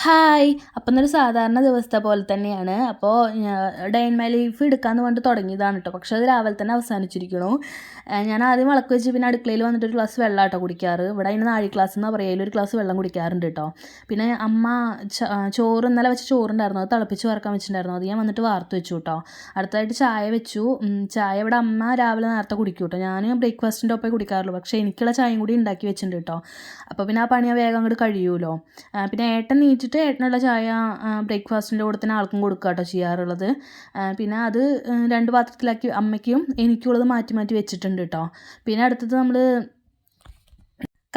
Hi! അപ്പോൾ ഇന്നൊരു സാധാരണ ദിവസത്തെ പോലെ തന്നെയാണ്. അപ്പോൾ ഡേ ഇൻ മൈ ലൈഫ് എടുക്കാമെന്ന് പറഞ്ഞിട്ട് തുടങ്ങിയതാണ് കേട്ടോ. പക്ഷേ അത് രാവിലെ തന്നെ അവസാനിച്ചിരിക്കണു. ഞാൻ ആദ്യം വിളക്ക് വെച്ച് പിന്നെ അടുക്കളയിൽ വന്നിട്ട് ഒരു ഗ്ലാസ് വെള്ളം കേട്ടോ കുടിക്കാറ്. ഇവിടെ അതിന് നാഴി ഗ്ലാസ് എന്നാണ് പറയുക. അതിലൊരു ഗ്ലാസ് വെള്ളം കുടിക്കാറുണ്ട് കേട്ടോ. പിന്നെ അമ്മ ചോറ് ഇന്നലെ വെച്ച ചോറുണ്ടായിരുന്നു, അത് തിളപ്പിച്ച് വറക്കാൻ വെച്ചിട്ടുണ്ടായിരുന്നു. അത് ഞാൻ വന്നിട്ട് വാർത്ത് വെച്ചു കേട്ടോ. അടുത്തതായിട്ട് ചായ വെച്ചു. ചായ ഇവിടെ അമ്മ രാവിലെ നേരത്തെ കുടിക്കും കേട്ടോ. ഞാൻ ബ്രേക്ക്ഫാസ്റ്റിൻ്റെ ഒപ്പേ കുടിക്കാറുള്ളൂ. പക്ഷേ എനിക്കുള്ള ചായയും കൂടി ഉണ്ടാക്കി വെച്ചിട്ടുണ്ട് കേട്ടോ. അപ്പോൾ പിന്നെ ആ പണി വേഗം അങ്ങോട്ട് കഴിയുമല്ലോ. പിന്നെ ഏട്ടൻ നീറ്റിട്ട് ഏട്ടനുള്ള ചായ ബ്രേക്ക്ഫാസ്റ്റിൻ്റെ കൂടെ തന്നെ ആൾക്കും കൊടുക്കുക കേട്ടോ ചെയ്യാറുള്ളത്. പിന്നെ അത് 2 പാത്രത്തിലാക്കി അമ്മയ്ക്കും എനിക്കുള്ളത് മാറ്റി മാറ്റി വെച്ചിട്ടുണ്ട് കേട്ടോ. പിന്നെ അടുത്തത് നമ്മൾ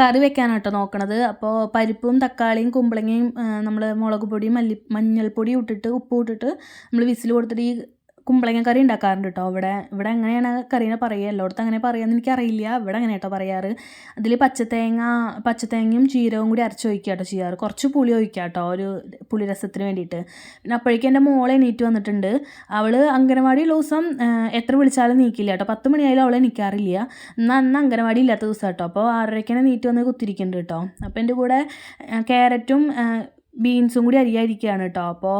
കറി വെക്കാനാട്ടോ നോക്കണത്. അപ്പോൾ പരിപ്പും തക്കാളിയും കുമ്പളങ്ങയും നമ്മൾ മുളക് പൊടിയും മഞ്ഞൾപ്പൊടിയും ഇട്ടിട്ട് ഉപ്പും ഇട്ടിട്ട് നമ്മൾ വിസിൽ കൊടുത്തിട്ട് ഈ കുമ്പളങ്ങ കറി ഉണ്ടാക്കാറുണ്ട് കേട്ടോ. ഇവിടെ എങ്ങനെയാണ് കറീനെ പറയുക, എല്ലായിടത്തും അങ്ങനെ പറയുകയെന്ന് എനിക്കറിയില്ല. ഇവിടെ അങ്ങനെ കേട്ടോ പറയാറ്. അതിൽ പച്ചത്തേങ്ങയും ജീരകവും കൂടി അരച്ച് ഒഴിക്കുക കേട്ടോ ചെയ്യാറ്. കുറച്ച് പുളി ഒഴിക്കുക കേട്ടോ, ഒരു പുളിരസത്തിന് വേണ്ടിയിട്ട്. പിന്നെ അപ്പോഴേക്കും എൻ്റെ മോളെ എണീറ്റ് വന്നിട്ടുണ്ട്. അവൾ അംഗനവാടിയുള്ള ദിവസം എത്ര വിളിച്ചാലും നീക്കില്ല കേട്ടോ. 10 മണിയായാലും അവളെ നിൽക്കാറില്ല. അന്ന് അംഗനവാടി ഇല്ലാത്ത ദിവസം കേട്ടോ. അപ്പോൾ 6:30 നീറ്റ് വന്ന് കുത്തിരിക്കുന്നുണ്ട് കേട്ടോ. അപ്പോൾ എൻ്റെ കൂടെ ക്യാരറ്റും ബീൻസും കൂടി അരിയായിരിക്കുകയാണ് കേട്ടോ. അപ്പോൾ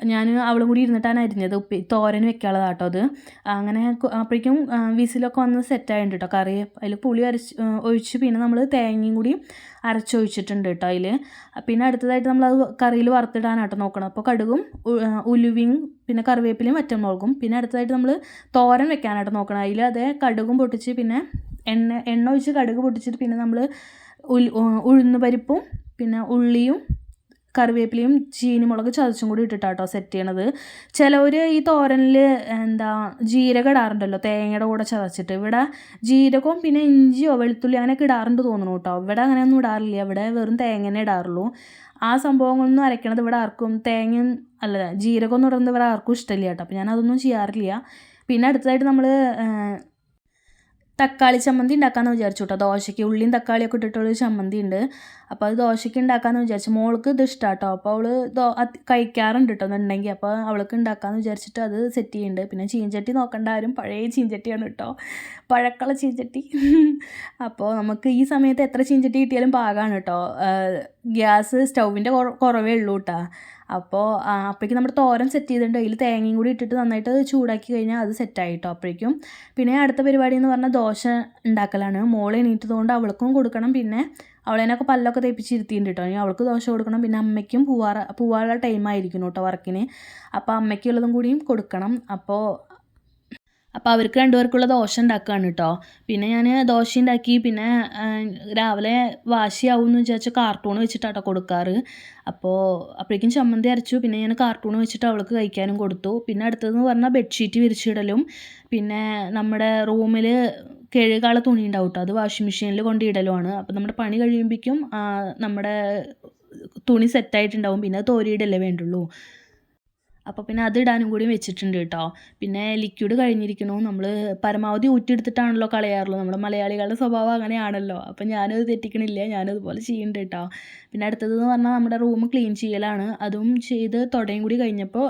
ഞാൻ അവളും കൂടി ഇരുന്നിട്ടാണ് അരിഞ്ഞത്. തോരൻ വെക്കാനുള്ളതാണ് കേട്ടോ അത്. അങ്ങനെ അപ്പോഴേക്കും വിസിലൊക്കെ വന്ന് സെറ്റായിട്ടുണ്ട് കേട്ടോ കറി. അതിൽ പുളി ഒഴിച്ച് പിന്നെ നമ്മൾ തേങ്ങയും കൂടി അരച്ചൊഴിച്ചിട്ടുണ്ട് കേട്ടോ അതിൽ. പിന്നെ അടുത്തതായിട്ട് നമ്മളത് കറിയിൽ വറുത്തിടാനാട്ടോ നോക്കണം. അപ്പോൾ കടുകും ഉലുവയും പിന്നെ കറിവേപ്പിലയും വറ്റൽമുളകും. പിന്നെ അടുത്തതായിട്ട് നമ്മൾ തോരൻ വെക്കാനായിട്ട് നോക്കണം. അതിൽ അതേ കടുകും പൊട്ടിച്ച് പിന്നെ എണ്ണ ഒഴിച്ച് കടുക് പൊട്ടിച്ചിട്ട് പിന്നെ നമ്മൾ ഉഴുന്ന് പരിപ്പും പിന്നെ ഉള്ളിയും കറിവേപ്പിലയും ചീനിമുളക് ചതച്ചും കൂടി ഇട്ടിട്ടാട്ടോ സെറ്റ് ചെയ്യണത്. ചിലവർ ഈ തോരനിൽ ജീരകം ഇടാറുണ്ടല്ലോ തേങ്ങയുടെ കൂടെ ചതച്ചിട്ട്. ഇവിടെ ജീരകവും പിന്നെ ഇഞ്ചിയോ വെളുത്തുള്ളി അങ്ങനെയൊക്കെ ഇടാറുണ്ട് തോന്നുന്നു കേട്ടോ. ഇവിടെ അങ്ങനെയൊന്നും ഇടാറില്ല. ഇവിടെ വെറും തേങ്ങനെ ഇടാറുള്ളൂ. ആ സംഭവങ്ങളൊന്നും അരയ്ക്കണത് ഇവിടെ ആർക്കും തേങ്ങയും ജീരകമൊന്നും ഇടുന്നത് ഇവിടെ ആർക്കും ഇഷ്ടമില്ല കേട്ടോ. അപ്പോൾ ഞാനതൊന്നും ചെയ്യാറില്ല. പിന്നെ അടുത്തതായിട്ട് നമ്മൾ തക്കാളി ചമ്മന്തി ഉണ്ടാക്കാമെന്ന് വിചാരിച്ചു കേട്ടോ. ദോശയ്ക്ക് ഉള്ളിയും തക്കാളിയൊക്കെ ഇട്ടിട്ടുള്ളൊരു ചമ്മന്തി ഉണ്ട്. അപ്പോൾ അത് ദോശയ്ക്ക് ഉണ്ടാക്കാമെന്ന് വിചാരിച്ചു. മോൾക്ക് ഇത് ഇഷ്ടമാണ് കേട്ടോ. അപ്പോൾ അവൾ കഴിക്കാറുണ്ട് കേട്ടോ എന്നുണ്ടെങ്കിൽ. അപ്പോൾ അവൾക്ക് ഉണ്ടാക്കാമെന്ന് വിചാരിച്ചിട്ട് അത് സെറ്റ് ചെയ്യുന്നുണ്ട്. പിന്നെ ചീഞ്ചട്ടി നോക്കേണ്ട ആരും പഴയ ചീഞ്ചട്ടിയാണ് കേട്ടോ, പഴക്കള ചീഞ്ചട്ടി. അപ്പോൾ നമുക്ക് ഈ സമയത്ത് എത്ര ചീഞ്ചട്ടി കിട്ടിയാലും പാകമാണ് കേട്ടോ. ഗ്യാസ് സ്റ്റൗവിൻ്റെ കുറവേ ഉള്ളൂ കേട്ടോ. അപ്പോൾ അപ്പോഴേക്കും നമ്മുടെ തോരൻ സെറ്റ് ചെയ്തിട്ടുണ്ട്. അതിൽ തേങ്ങയും കൂടി ഇട്ടിട്ട് നന്നായിട്ട് ചൂടാക്കി കഴിഞ്ഞാൽ അത് സെറ്റായി കേട്ടോ അപ്പോഴേക്കും. പിന്നെ അടുത്ത പരിപാടി എന്ന് പറഞ്ഞാൽ ദോശ ഉണ്ടാക്കലാണ്. മോൾ എണീറ്റതുകൊണ്ട് അവൾക്കും കൊടുക്കണം. പിന്നെ അവളേനൊക്കെ പല്ലൊക്കെ തേപ്പിച്ചിരുത്തിയിട്ടുണ്ട് കേട്ടോ. ഇനി അവൾക്ക് ദോശ കൊടുക്കണം. പിന്നെ അമ്മയ്ക്കും പോവാനുള്ള ടൈമായിരിക്കുന്നു കേട്ടോ വർക്കിന്. അപ്പോൾ അമ്മയ്ക്കുള്ളതും കൂടിയും കൊടുക്കണം. അപ്പോൾ അവർക്ക് 2 പേർക്കുള്ള ദോശ ഉണ്ടാക്കുകയാണ് കേട്ടോ. പിന്നെ ഞാൻ ദോശ ഉണ്ടാക്കി. പിന്നെ രാവിലെ വാശിയാവും എന്ന് വിചാരിച്ച് കാർട്ടൂൺ വെച്ചിട്ടാട്ടോ കൊടുക്കാറ്. അപ്പോഴേക്കും ചമ്മന്തി അരച്ചു. പിന്നെ ഞാൻ കാർട്ടൂൺ വെച്ചിട്ട് അവൾക്ക് കഴിക്കാനും കൊടുത്തു. പിന്നെ അടുത്തതെന്ന് പറഞ്ഞാൽ ബെഡ്ഷീറ്റ് വിരിച്ചിടലും പിന്നെ നമ്മുടെ റൂമിൽ കഴുകാനുള്ള തുണി ഉണ്ടാവും കേട്ടോ, അത് വാഷിംഗ് മെഷീനിൽ കൊണ്ടിടലുമാണ്. അപ്പോൾ നമ്മുടെ പണി കഴിയുമ്പോഴേക്കും നമ്മുടെ തുണി സെറ്റായിട്ടുണ്ടാവും. പിന്നെ അത് തോരിയിടല്ലേ വേണ്ടുള്ളൂ. അപ്പോൾ പിന്നെ അത് ഇടാനും കൂടി വെച്ചിട്ടുണ്ട് കേട്ടോ. പിന്നെ ലിക്വിഡ് കഴിഞ്ഞിരിക്കണു. നമ്മൾ പരമാവധി ഊറ്റിയെടുത്തിട്ടാണല്ലോ കളയാറുള്ളൂ. നമ്മുടെ മലയാളികളുടെ സ്വഭാവം അങ്ങനെയാണല്ലോ. അപ്പോൾ ഞാനത് തെറ്റിക്കണില്ല, ഞാനതുപോലെ ചെയ്യുന്നുണ്ട് കേട്ടോ. പിന്നെ അടുത്തതെന്ന് പറഞ്ഞാൽ നമ്മുടെ റൂം ക്ലീൻ ചെയ്യലാണ്. അതും ചെയ്ത് തുടയും കൂടി കഴിഞ്ഞപ്പോൾ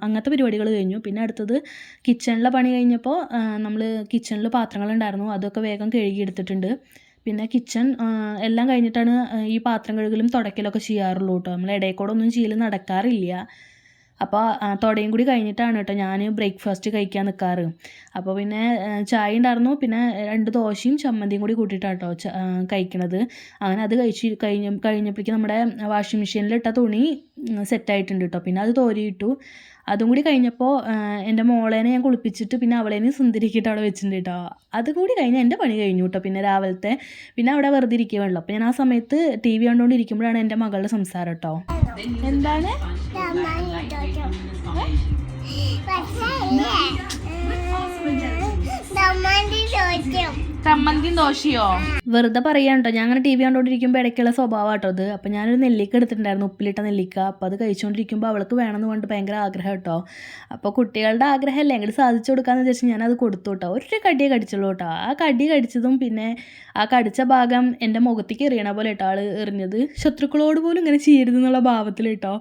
അങ്ങനത്തെ പരിപാടികൾ കഴിഞ്ഞു. പിന്നെ അടുത്തത് കിച്ചണിലെ പണി കഴിഞ്ഞപ്പോൾ നമ്മൾ കിച്ചണിൽ പാത്രങ്ങളുണ്ടായിരുന്നു, അതൊക്കെ വേഗം കഴുകിയെടുത്തിട്ടുണ്ട്. പിന്നെ കിച്ചൺ എല്ലാം കഴിഞ്ഞിട്ടാണ് ഈ പാത്രം കഴുകലും തുടയ്ക്കലൊക്കെ ചെയ്യാറുള്ളൂ കേട്ടോ. നമ്മൾ ഇടയിൽ കൂടെ ഒന്നും ചെയ്യൽ നടക്കാറില്ല. അപ്പോൾ തുടയും കൂടി കഴിഞ്ഞിട്ടാണ് കേട്ടോ ഞാൻ ബ്രേക്ക്ഫാസ്റ്റ് കഴിക്കാൻ നിൽക്കാറ്. അപ്പോൾ പിന്നെ ചായ ഉണ്ടായിരുന്നു. പിന്നെ 2 ദോശയും ചമ്മന്തിയും കൂടി കൂട്ടിയിട്ടാണ് കേട്ടോ കഴിക്കണത്. അങ്ങനെ അത് കഴിഞ്ഞപ്പോഴേക്കും നമ്മുടെ വാഷിംഗ് മെഷീനിലിട്ട തുണി സെറ്റായിട്ടുണ്ട് കേട്ടോ. പിന്നെ അത് തോരിയിട്ടു. അതും കൂടി കഴിഞ്ഞപ്പോൾ എൻ്റെ മോളേനെ ഞാൻ കുളിപ്പിച്ചിട്ട് പിന്നെ അവളേനെ സുന്ദരിക്കിട്ട് അവിടെ വെച്ചിട്ടുണ്ട് കേട്ടോ. അതും കൂടി കഴിഞ്ഞാൽ എൻ്റെ പണി കഴിഞ്ഞു കേട്ടോ. പിന്നെ രാവിലത്തെ പിന്നെ അവിടെ വെറുതെ ഇരിക്കുകയുള്ളൂ. അപ്പോൾ ഞാൻ ആ സമയത്ത് TV കണ്ടുകൊണ്ടിരിക്കുമ്പോഴാണ് എൻ്റെ മകളുടെ സംസാരം കേട്ടോ. എന്താണ് ചമ്മന്തിയും ദോശയോ? വെറുതെ പറയാൻ കേട്ടോ. ഞാൻ അങ്ങനെ TV കണ്ടുകൊണ്ടിരിക്കുമ്പോൾ ഇടയ്ക്കുള്ള സ്വഭാവം കേട്ടോ അത്. അപ്പോൾ ഞാനൊരു നെല്ലിക്ക എടുത്തിട്ടുണ്ടായിരുന്നു, ഉപ്പിലിട്ട നെല്ലിക്ക. അപ്പോൾ അത് കഴിച്ചുകൊണ്ടിരിക്കുമ്പോൾ അവൾക്ക് വേണമെന്ന് പറഞ്ഞിട്ട് ഭയങ്കര ആഗ്രഹം കേട്ടോ. അപ്പോൾ കുട്ടികളുടെ ആഗ്രഹമല്ലേ, അങ്ങോട്ട് സാധിച്ചു കൊടുക്കാമെന്ന് വിചാരിച്ച് ഞാനത് കൊടുത്തു കേട്ടോ. ഒരു കടിയെ കടിച്ചുള്ളൂ കേട്ടോ. ആ കടി കടിച്ചതും പിന്നെ ആ കടിച്ച ഭാഗം എൻ്റെ മുഖത്തേക്ക് എറിയണ പോലെ കേട്ടോ ആൾ എറിഞ്ഞത്. ശത്രുക്കളോട് പോലും ഇങ്ങനെ ചെയ്യരുതെന്നുള്ള ഭാവത്തിൽ കേട്ടോ.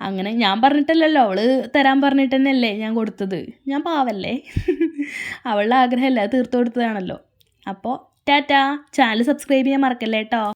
അങ്ങനെ ഞാൻ പറഞ്ഞിട്ടല്ലല്ലോ, അവള് തരാൻ പറഞ്ഞിട്ട് തന്നെയല്ലേ ഞാൻ കൊടുത്തത്. ഞാൻ പാവല്ലേ. അവളുടെ ആഗ്രഹമല്ല, തീർത്തു കൊടുത്തതാണല്ലോ. അപ്പോൾ ടാറ്റാ. ചാനൽ സബ്സ്ക്രൈബ് ചെയ്യാൻ മറക്കല്ലേ കേട്ടോ.